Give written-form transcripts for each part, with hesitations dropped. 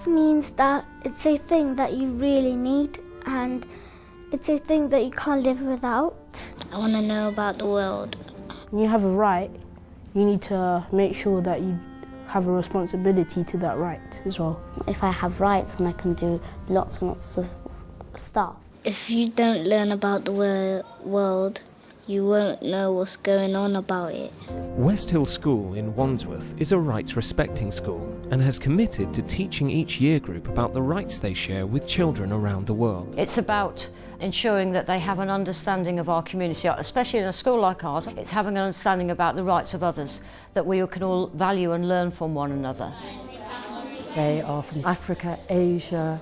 means that it's a thing that you really need and it's a thing that you can't live without. I want to know about the world. When you have a right, you need to make sure that you have a responsibility to that right as well. If I have rights, then I can do lots and lots of stuff. If you don't learn about the world, you won't know what's going on about it. West Hill School in Wandsworth is a rights-respecting school and has committed to teaching each year group about the rights they share with children around the world. It's about ensuring that they have an understanding of our community, especially in a school like ours. It's having an understanding about the rights of others, that we can all value and learn from one another. They are from Africa, Asia,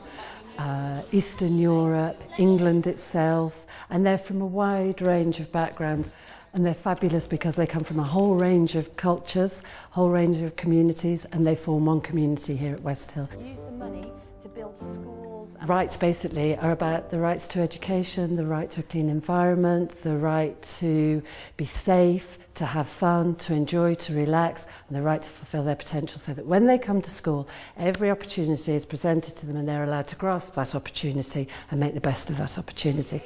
Eastern Europe, England itself, and they're from a wide range of backgrounds. And they're fabulous because they come from a whole range of cultures, a whole range of communities, and they form one community here at West Hill. Use the money to build schools. Rights basically are about the rights to education, the right to a clean environment, the right to be safe, to have fun, to enjoy, to relax, and the right to fulfil their potential, so that when they come to school, every opportunity is presented to them and they're allowed to grasp that opportunity and make the best of that opportunity.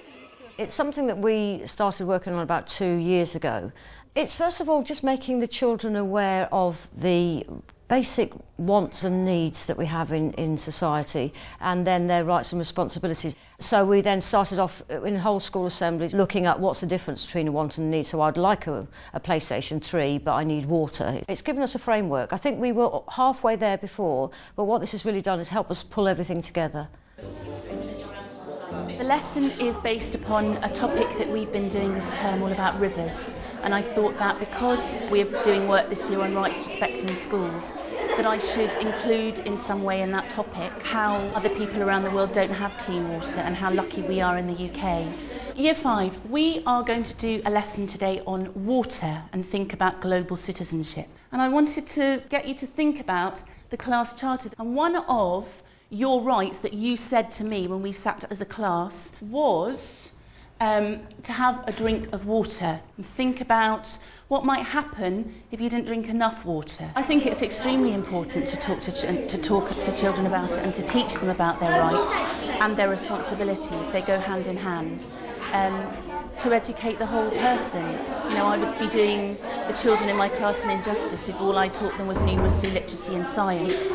It's something that we started working on about 2 years ago. It's first of all just making the children aware of the basic wants and needs that we have in society, and then their rights and responsibilities. So we then started off in whole school assemblies looking at what's the difference between a want and a need. So I'd like a PlayStation 3, but I need water. It's given us a framework. I think we were halfway there before, but what this has really done is help us pull everything together. The lesson is based upon a topic that we've been doing this term all about rivers, and I thought that because we're doing work this year on rights respecting schools, that I should include in some way in that topic how other people around the world don't have clean water and how lucky we are in the UK. Year 5, we are going to do a lesson today on water and think about global citizenship. And I wanted to get you to think about the class charter, and one of your rights that you said to me when we sat as a class was to have a drink of water and think about what might happen if you didn't drink enough water. I think it's extremely important to talk to children about it and to teach them about their rights and their responsibilities. They go hand in hand. To educate the whole person. You know, I would be doing the children in my class an injustice if all I taught them was numeracy, literacy and science.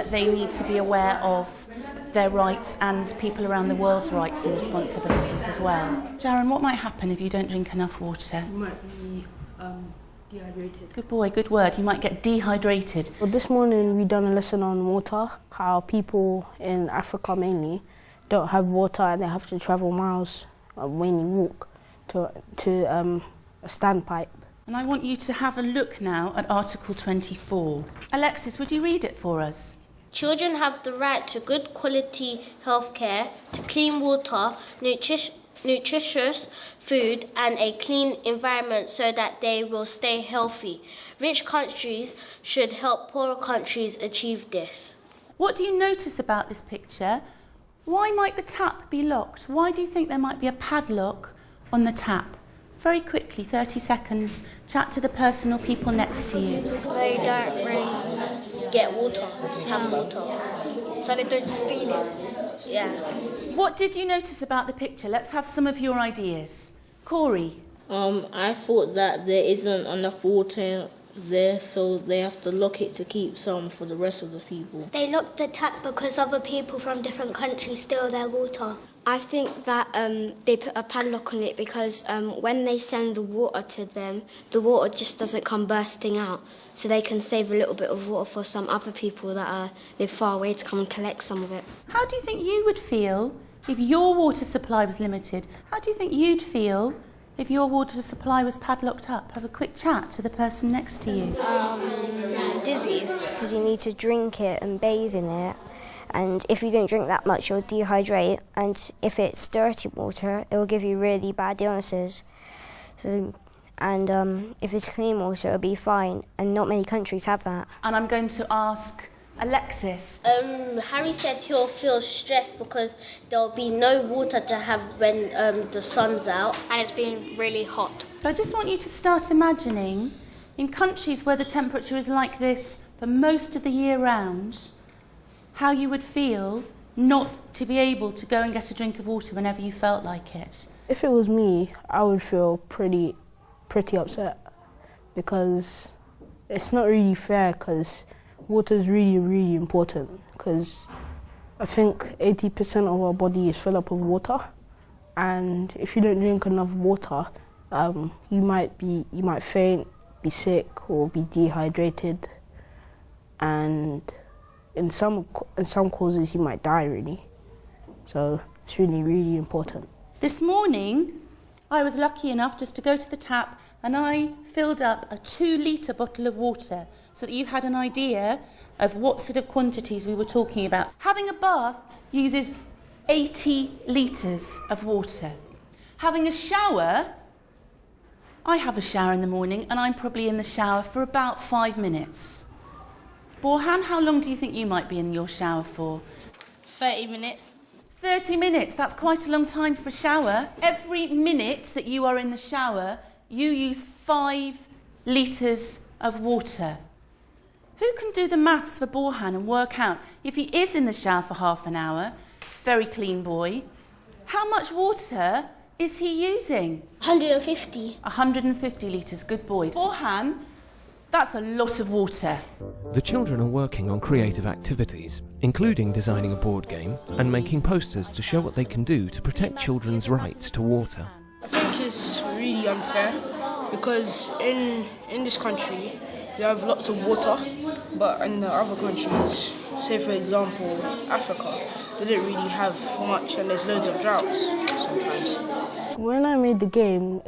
They need to be aware of their rights and people around the world's rights and responsibilities as well. Jaron, what might happen if you don't drink enough water? You might be dehydrated. Good boy, good word. You might get dehydrated. Well, this morning we done a lesson on water, how people in Africa mainly don't have water and they have to travel miles when you walk to a standpipe. And I want you to have a look now at Article 24. Alexis, would you read it for us? Children have the right to good quality health care, to clean water, nutritious food and a clean environment so that they will stay healthy. Rich countries should help poorer countries achieve this. What do you notice about this picture? Why might the tap be locked? Why do you think there might be a padlock on the tap? Very quickly, 30 seconds, chat to the person or people next to you. They don't really get water, have water, so they don't steal it. Yeah. What did you notice about the picture? Let's have some of your ideas. Corey? I thought that there isn't enough water there, so they have to lock it to keep some for the rest of the people. They locked the tap because other people from different countries steal their water. I think that they put a padlock on it because when they send the water to them, the water just doesn't come bursting out, so they can save a little bit of water for some other people that live far away to come and collect some of it. How do you think you would feel if your water supply was limited? How do you think you'd feel if your water supply was padlocked up? Have a quick chat to the person next to you. Dizzy. Because you need to drink it and bathe in it. And if you don't drink that much, you'll dehydrate. And if it's dirty water, it will give you really bad illnesses. And if it's clean water, it'll be fine. And not many countries have that. And I'm going to ask Alexis. Harry said he'll feel stressed because there'll be no water to have when the sun's out. And it's been really hot. So I just want you to start imagining, in countries where the temperature is like this for most of the year round, how you would feel not to be able to go and get a drink of water whenever you felt like it? If it was me, I would feel pretty upset, because it's not really fair, because water is really important, because I think 80% of our body is filled up with water, and if you don't drink enough water, you might faint, be sick, or be dehydrated, and in some causes you might die really. So it's really important. This morning I was lucky enough just to go to the tap and I filled up a 2-litre bottle of water so that you had an idea of what sort of quantities we were talking about. Having a bath uses 80 litres of water. Having a shower, I have a shower in the morning and I'm probably in the shower for about 5 minutes. Borhan, how long do you think you might be in your shower for? 30 minutes. 30 minutes, that's quite a long time for a shower. Every minute that you are in the shower, you use 5 litres of water. Who can do the maths for Borhan and work out, if he is in the shower for half an hour, very clean boy, how much water is he using? 150. 150 litres, good boy. Borhan, that's a lot of water. The children are working on creative activities, including designing a board game and making posters to show what they can do to protect children's rights to water. I think it's really unfair because in this country we have lots of water, but in the other countries, say for example Africa, they don't really have much and there's loads of droughts sometimes. When I made the game,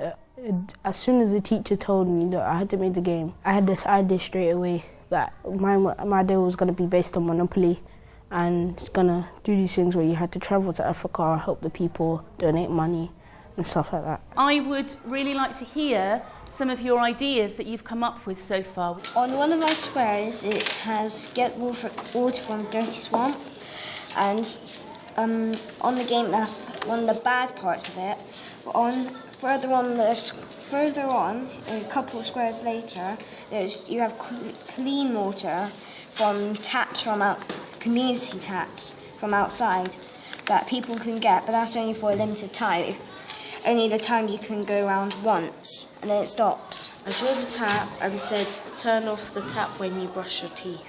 as soon as the teacher told me that I had to make the game, I had this idea straight away that my day was going to be based on Monopoly, and it's going to do these things where you had to travel to Africa, help the people, donate money and stuff like that. I would really like to hear some of your ideas that you've come up with so far. On one of my squares it has get water from dirty swamp, and on the game that's one of the bad parts of it. Further on, a couple of squares later, you have clean water from taps community taps from outside that people can get, but that's only for a limited time. Only the time you can go around once, and then it stops. I drew the tap and said, turn off the tap when you brush your teeth.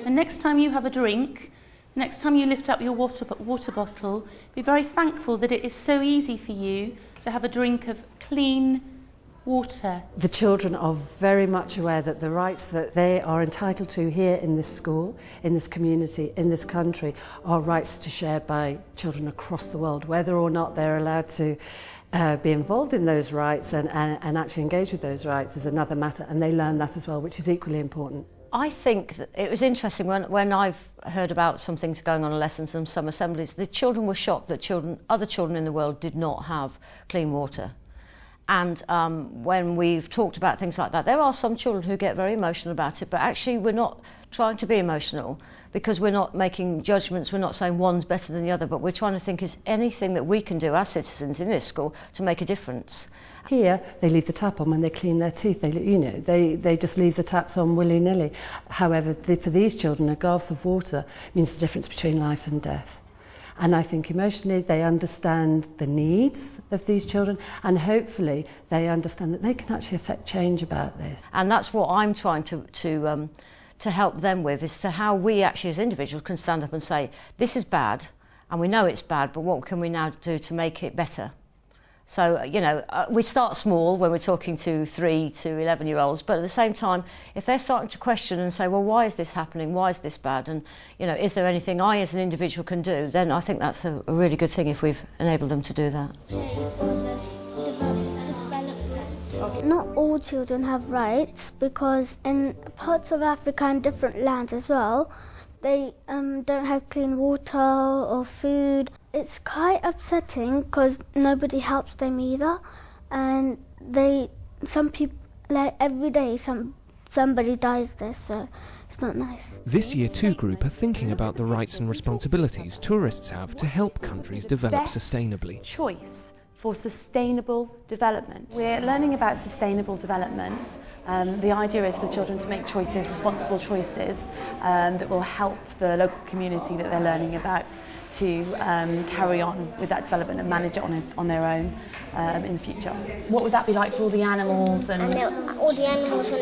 The next time you have a drink, next time you lift up your water bottle, be very thankful that it is so easy for you to have a drink of clean water. The children are very much aware that the rights that they are entitled to here in this school, in this community, in this country, are rights to share by children across the world. Whether or not they're allowed to be involved in those rights and actually engage with those rights is another matter, and they learn that as well, which is equally important. I think that it was interesting when I've heard about some things going on in lessons and some assemblies, the children were shocked that other children in the world did not have clean water. And when we've talked about things like that, there are some children who get very emotional about it, but actually we're not trying to be emotional because we're not making judgments, we're not saying one's better than the other, but we're trying to think, is anything that we can do as citizens in this school to make a difference? Here, they leave the tap on when they clean their teeth. They just leave the taps on willy-nilly. However, for these children, a glass of water means the difference between life and death. And I think emotionally they understand the needs of these children, and hopefully they understand that they can actually affect change about this. And that's what I'm trying to help them with, is to how we actually as individuals can stand up and say, this is bad, and we know it's bad, but what can we now do to make it better? So, we start small when we're talking to 3 to 11-year-olds, but at the same time, if they're starting to question and say, well, why is this happening? Why is this bad? And, is there anything I as an individual can do? Then I think that's a really good thing if we've enabled them to do that. Not all children have rights, because in parts of Africa and different lands as well, they don't have clean water or food. It's quite upsetting because nobody helps them either, and some people, like every day somebody dies there, so it's not nice. This Year 2 group are thinking about the rights and responsibilities tourists have to help countries develop sustainably. Choice for sustainable development. We're learning about sustainable development. The idea is for children to make choices, responsible choices, that will help the local community that they're learning about to carry on with that development and manage it on their own in the future. What would that be like for all the animals? And all the animals, when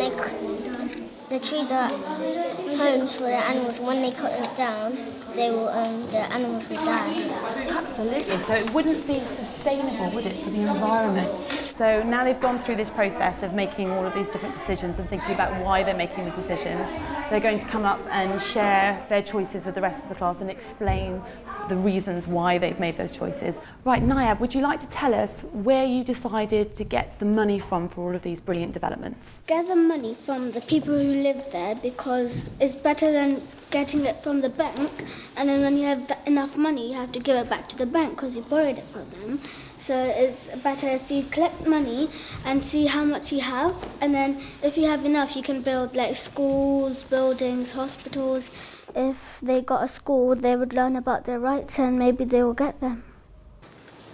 the trees are homes for the animals, when they cut them down, they will, the animals will die. Absolutely, so it wouldn't be sustainable, would it, for the environment? So now they've gone through this process of making all of these different decisions and thinking about why they're making the decisions. They're going to come up and share their choices with the rest of the class and explain the reasons why they've made those choices. Right, Nayab, would you like to tell us where you decided to get the money from for all of these brilliant developments? Get the money from the people who live there because it's better than getting it from the bank, and then when you have enough money you have to give it back to the bank because you borrowed it from them. So it's better if you collect money and see how much you have, and then if you have enough you can build like schools, buildings, hospitals. If they got a school they would learn about their rights and maybe they will get them.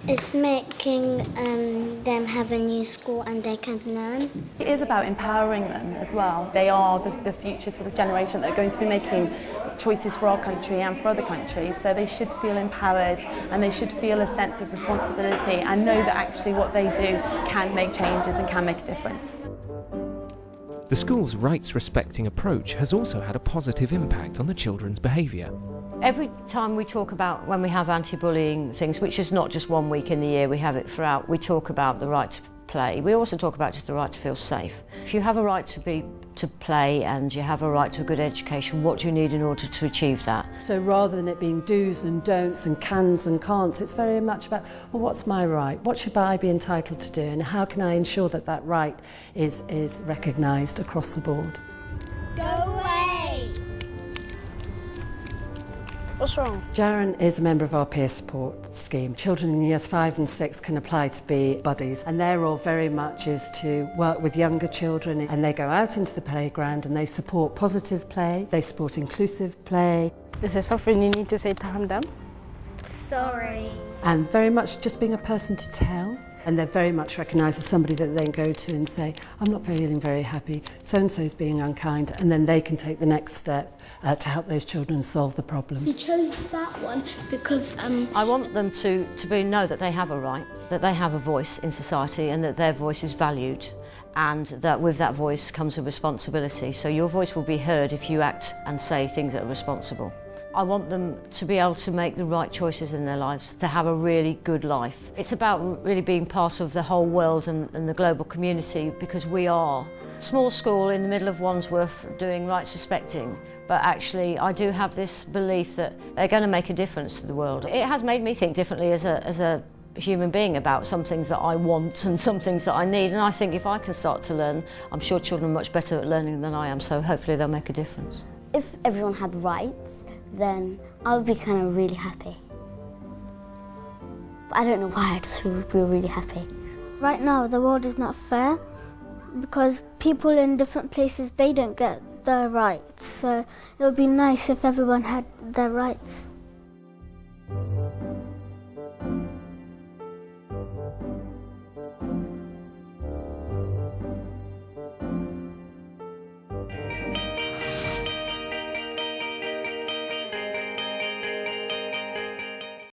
It's making them have a new school and they can learn. It is about empowering them as well. They are the future sort of generation that are going to be making choices for our country and for other countries, so they should feel empowered and they should feel a sense of responsibility and know that actually what they do can make changes and can make a difference. The school's rights-respecting approach has also had a positive impact on the children's behaviour. Every time we talk about when we have anti-bullying things, which is not just 1 week in the year, we have it throughout, we talk about the right to play. We also talk about just the right to feel safe. If you have a right to play and you have a right to a good education, what do you need in order to achieve that? So rather than it being do's and don'ts and cans and can'ts, it's very much about, well, what's my right? What should I be entitled to do? And how can I ensure that that right is recognised across the board? Go away! What's wrong? Jaron is a member of our peer support scheme. Children in years 5 and 6 can apply to be buddies, and their role very much is to work with younger children, and they go out into the playground and they support positive play, they support inclusive play. Is there something you need to say to Hamdan? Sorry. And very much just being a person to tell. And they're very much recognised as somebody that they can go to and say, I'm not feeling very happy, so-and-so's being unkind, and then they can take the next step to help those children solve the problem. We chose that one because I want them to know that they have a right, that they have a voice in society and that their voice is valued, and that with that voice comes a responsibility. So your voice will be heard if you act and say things that are responsible. I want them to be able to make the right choices in their lives, to have a really good life. It's about really being part of the whole world and the global community, because we are a small school in the middle of Wandsworth doing rights respecting, but actually I do have this belief that they're going to make a difference to the world. It has made me think differently as a human being about some things that I want and some things that I need, and I think if I can start to learn, I'm sure children are much better at learning than I am, so hopefully they'll make a difference. If everyone had rights, then I would be kind of really happy. But I don't know why, I just feel really happy. right now the world is not fair because people in different places, they don't get their rights. So it would be nice if everyone had their rights.